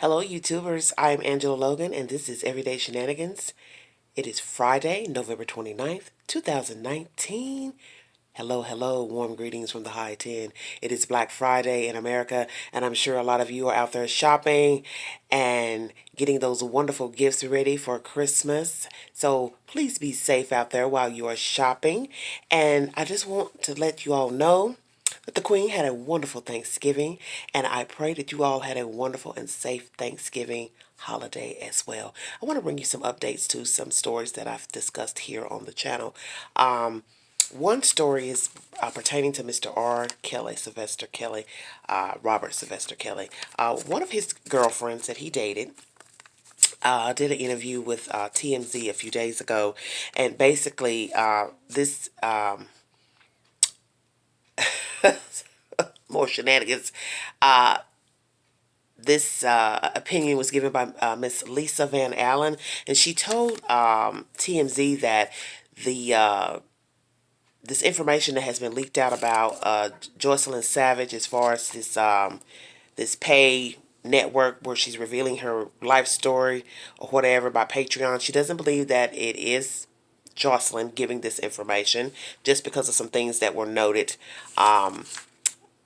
Hello, YouTubers. I'm Angela Logan, and this is Everyday Shenanigans. It is Friday, November 29th, 2019. Hello, hello. Warm greetings from the High 10. It is Black Friday in America, and I'm sure a lot of you are out there shopping and getting those wonderful gifts ready for Christmas. So please be safe out there while you are shopping. And I just want to let you all know that the Queen had a wonderful Thanksgiving, and I pray that you all had a wonderful and safe Thanksgiving holiday as well. I want to bring you some updates to some stories that I've discussed here on the channel. One story is pertaining to Mr. R. Kelly, Sylvester Kelly, Robert Sylvester Kelly. One of his girlfriends that he dated did an interview with TMZ a few days ago, and basically this more shenanigans. This opinion was given by Miss Lisa Van Allen, and she told TMZ that the this information that has been leaked out about Joycelyn Savage, as far as this pay network where she's revealing her life story or whatever by Patreon, she doesn't believe that it is Joycelyn giving this information, just because of some things that were noted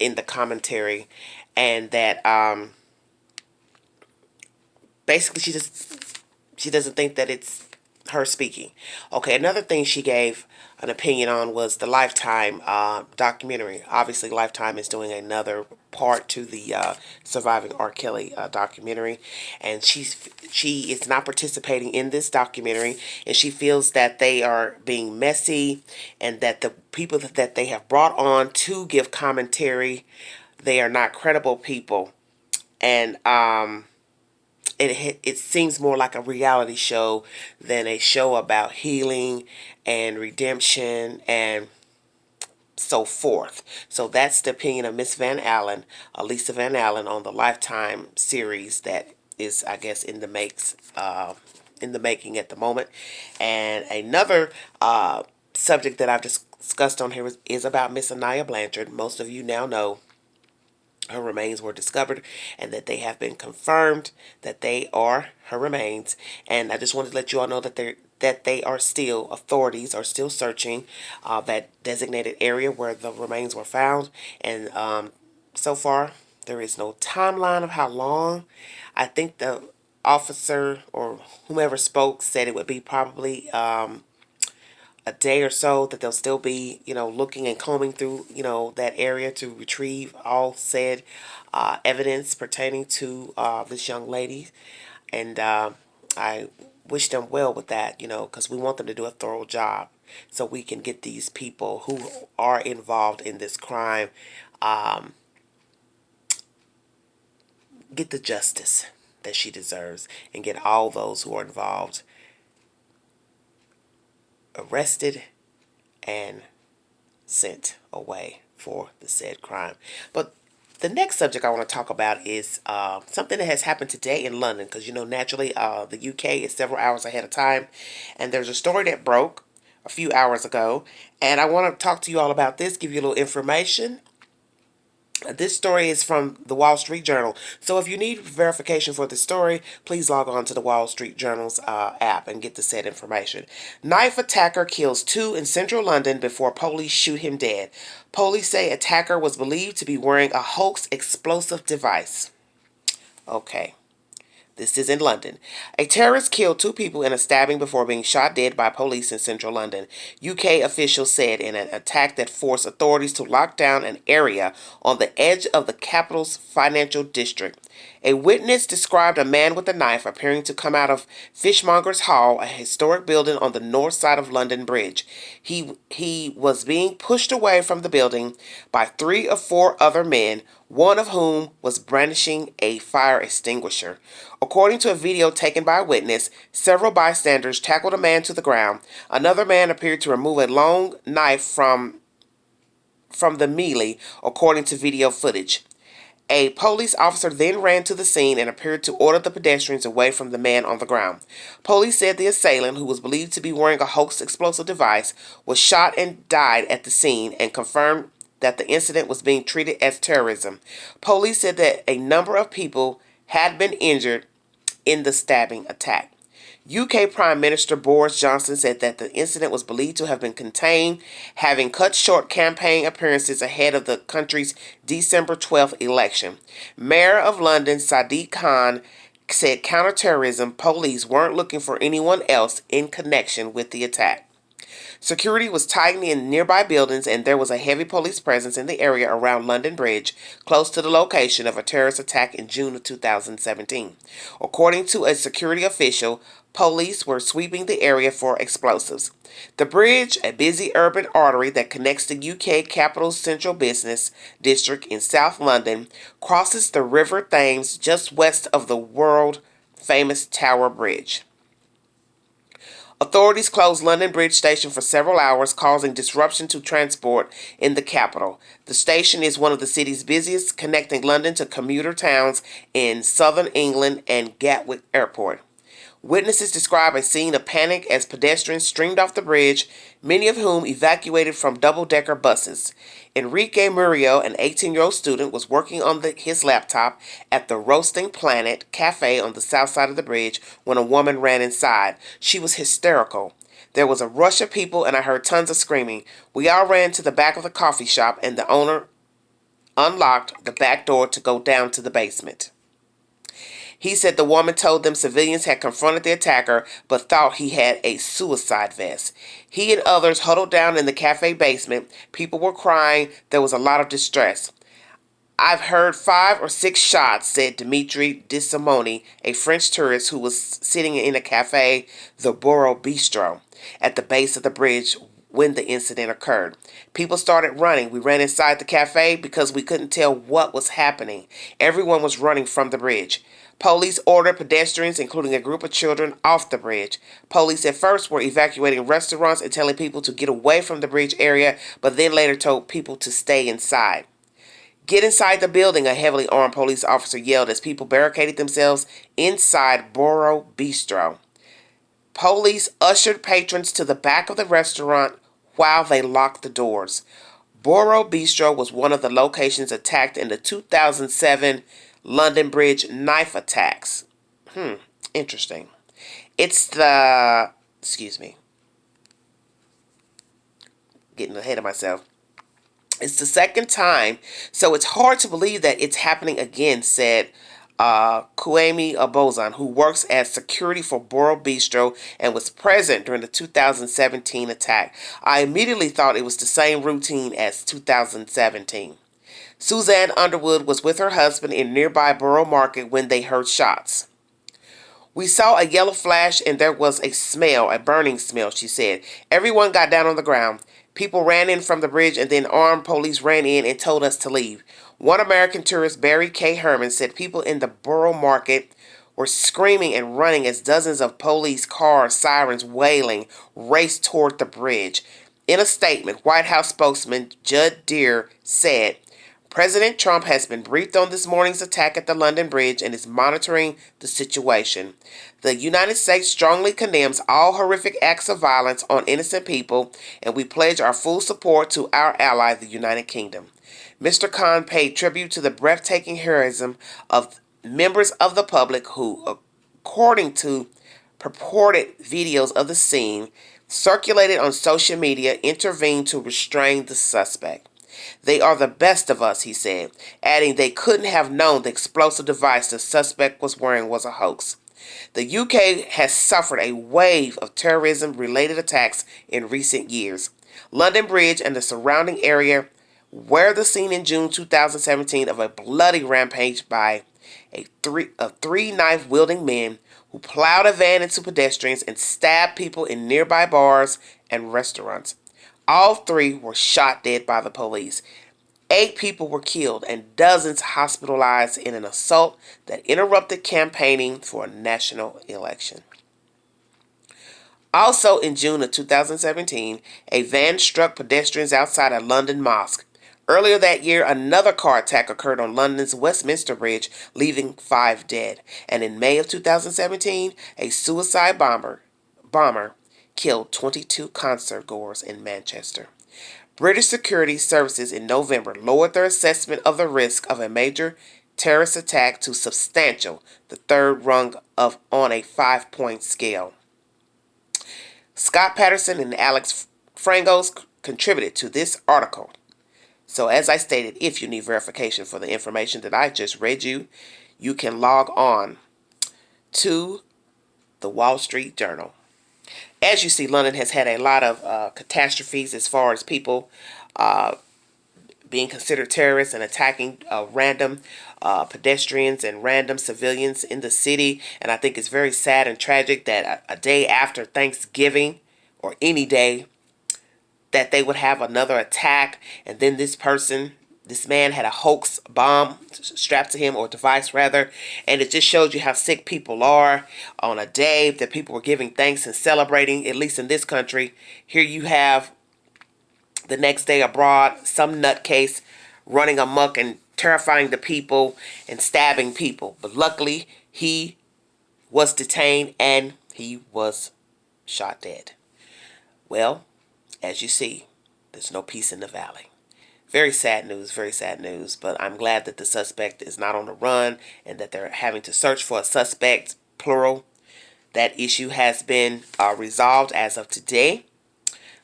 in the commentary, and that basically she doesn't think that it's her speaking. Okay, another thing she gave an opinion on was the Lifetime documentary. Obviously, Lifetime is doing another part to the Surviving R. Kelly documentary, and she is not participating in this documentary, and she feels that they are being messy, and that the people that they have brought on to give commentary, they are not credible people, and it seems more like a reality show than a show about healing and redemption and so forth. So that's the opinion of Miss Van Allen, Lisa Van Allen, on the Lifetime series that is, I guess, in the making at the moment. And another subject that I've discussed on here is about Miss Aniah Blanchard. Most of you now know her remains were discovered, and that they have been confirmed that they are her remains. And I just wanted to let you all know that they are still, authorities are still searching that designated area where the remains were found. And so far, there is no timeline of how long. I think the officer or whomever spoke said it would be probably a day or so, that they'll still be, looking and combing through, that area to retrieve all said evidence pertaining to this young lady. And I wish them well with that, because we want them to do a thorough job so we can get these people who are involved in this crime, get the justice that she deserves, and get all those who are involved arrested and sent away for the said crime. But the next subject I want to talk about is something that has happened today in London, because naturally the UK is several hours ahead of time, and there's a story that broke a few hours ago, and I want to talk to you all about this, give you a little information. This story is from the Wall Street Journal. So if you need verification for the story, please log on to the Wall Street Journal's app and get the said information. Knife attacker kills two in central London before police shoot him dead. Police say attacker was believed to be wearing a hoax explosive device. Okay. This is in London. A terrorist killed two people in a stabbing before being shot dead by police in central London, UK officials said, in an attack that forced authorities to lock down an area on the edge of the capital's financial district. A witness described a man with a knife appearing to come out of Fishmongers Hall, a historic building on the north side of London Bridge. He was being pushed away from the building by three or four other men, one of whom was brandishing a fire extinguisher. According to a video taken by a witness, several bystanders tackled a man to the ground. Another man appeared to remove a long knife from the melee, according to video footage. A police officer then ran to the scene and appeared to order the pedestrians away from the man on the ground. Police said the assailant, who was believed to be wearing a hoax explosive device, was shot and died at the scene, and confirmed that the incident was being treated as terrorism. Police said that a number of people had been injured in the stabbing attack. UK Prime Minister Boris Johnson said that the incident was believed to have been contained, having cut short campaign appearances ahead of the country's December 12th election. Mayor of London Sadiq Khan said counterterrorism police weren't looking for anyone else in connection with the attack. Security was tightened in nearby buildings, and there was a heavy police presence in the area around London Bridge, close to the location of a terrorist attack in June of 2017. According to a security official, police were sweeping the area for explosives. The bridge, a busy urban artery that connects the UK capital's central business district in South London, crosses the River Thames just west of the world-famous Tower Bridge. Authorities closed London Bridge Station for several hours, causing disruption to transport in the capital. The station is one of the city's busiest, connecting London to commuter towns in southern England and Gatwick Airport. Witnesses describe a scene of panic as pedestrians streamed off the bridge, many of whom evacuated from double-decker buses. Enrique Murillo, an 18-year-old student, was working on his laptop at the Roasting Planet cafe on the south side of the bridge when a woman ran inside. She was hysterical. There was a rush of people and I heard tons of screaming. We all ran to the back of the coffee shop and the owner unlocked the back door to go down to the basement. He said the woman told them civilians had confronted the attacker but thought he had a suicide vest. He and others huddled down in the cafe basement. People were crying. There was a lot of distress. I've heard 5 or 6 shots, said Dimitri DeSimone, a French tourist who was sitting in a cafe, the Borough Bistro, at the base of the bridge when the incident occurred. People started running. We ran inside the cafe because we couldn't tell what was happening. Everyone was running from the bridge. Police ordered pedestrians, including a group of children, off the bridge. Police at first were evacuating restaurants and telling people to get away from the bridge area, but then later told people to stay inside. Get inside the building, a heavily armed police officer yelled as people barricaded themselves inside Borough Bistro. Police ushered patrons to the back of the restaurant while they locked the doors. Borough Bistro was one of the locations attacked in the 2007 London Bridge knife attacks. Interesting. It's the, getting ahead of myself. It's the second time, so it's hard to believe that it's happening again, said Kwame Obozan, who works as security for Borough Bistro and was present during the 2017 attack. I immediately thought it was the same routine as 2017. Suzanne Underwood was with her husband in nearby Borough Market when they heard shots. We saw a yellow flash and there was a smell, a burning smell, she said. Everyone got down on the ground. People ran in from the bridge and then armed police ran in and told us to leave. One American tourist, Barry K. Herman, said people in the Borough Market were screaming and running as dozens of police cars, sirens wailing, raced toward the bridge. In a statement, White House spokesman Judd Deere said, President Trump has been briefed on this morning's attack at the London Bridge and is monitoring the situation. The United States strongly condemns all horrific acts of violence on innocent people, and we pledge our full support to our ally, the United Kingdom. Mr. Khan paid tribute to the breathtaking heroism of members of the public who, according to purported videos of the scene circulated on social media, intervened to restrain the suspect. They are the best of us, he said, adding they couldn't have known the explosive device the suspect was wearing was a hoax. The UK has suffered a wave of terrorism-related attacks in recent years. London Bridge and the surrounding area were the scene in June 2017 of a bloody rampage by three knife-wielding men who plowed a van into pedestrians and stabbed people in nearby bars and restaurants. All 3 were shot dead by the police. 8 people were killed and dozens hospitalized in an assault that interrupted campaigning for a national election. Also in June of 2017, a van struck pedestrians outside a London mosque. Earlier that year, another car attack occurred on London's Westminster Bridge, leaving 5 dead. And in May of 2017, a suicide bomber killed 22 concert-goers in Manchester. British security services in November lowered their assessment of the risk of a major terrorist attack to substantial, the third rung of on a 5-point scale. Scott Patterson and Alex Frangos contributed to this article. So as I stated, if you need verification for the information that I just read you, you can log on to the Wall Street Journal. As you see, London has had a lot of catastrophes as far as people being considered terrorists and attacking random pedestrians and random civilians in the city. And I think it's very sad and tragic that a day after Thanksgiving, or any day, that they would have another attack, and then this man had a hoax bomb strapped to him, or device rather, and it just shows you how sick people are on a day that people were giving thanks and celebrating, at least in this country. Here you have the next day abroad, some nutcase running amok and terrifying the people and stabbing people. But luckily, he was detained and he was shot dead. Well, as you see, there's no peace in the valley. Very sad news, but I'm glad that the suspect is not on the run and that they're having to search for a suspect, plural. That issue has been resolved as of today.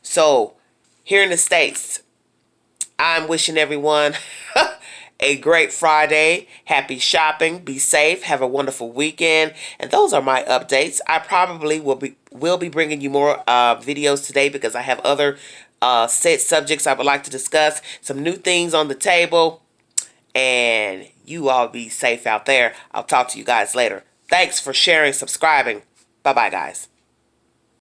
So, here in the States, I'm wishing everyone a great Friday. Happy shopping. Be safe. Have a wonderful weekend. And those are my updates. I probably will be bringing you more videos today because I have other set subjects I would like to discuss. Some new things on the table. And you all be safe out there. I'll talk to you guys later. Thanks for sharing, subscribing. Bye-bye, guys.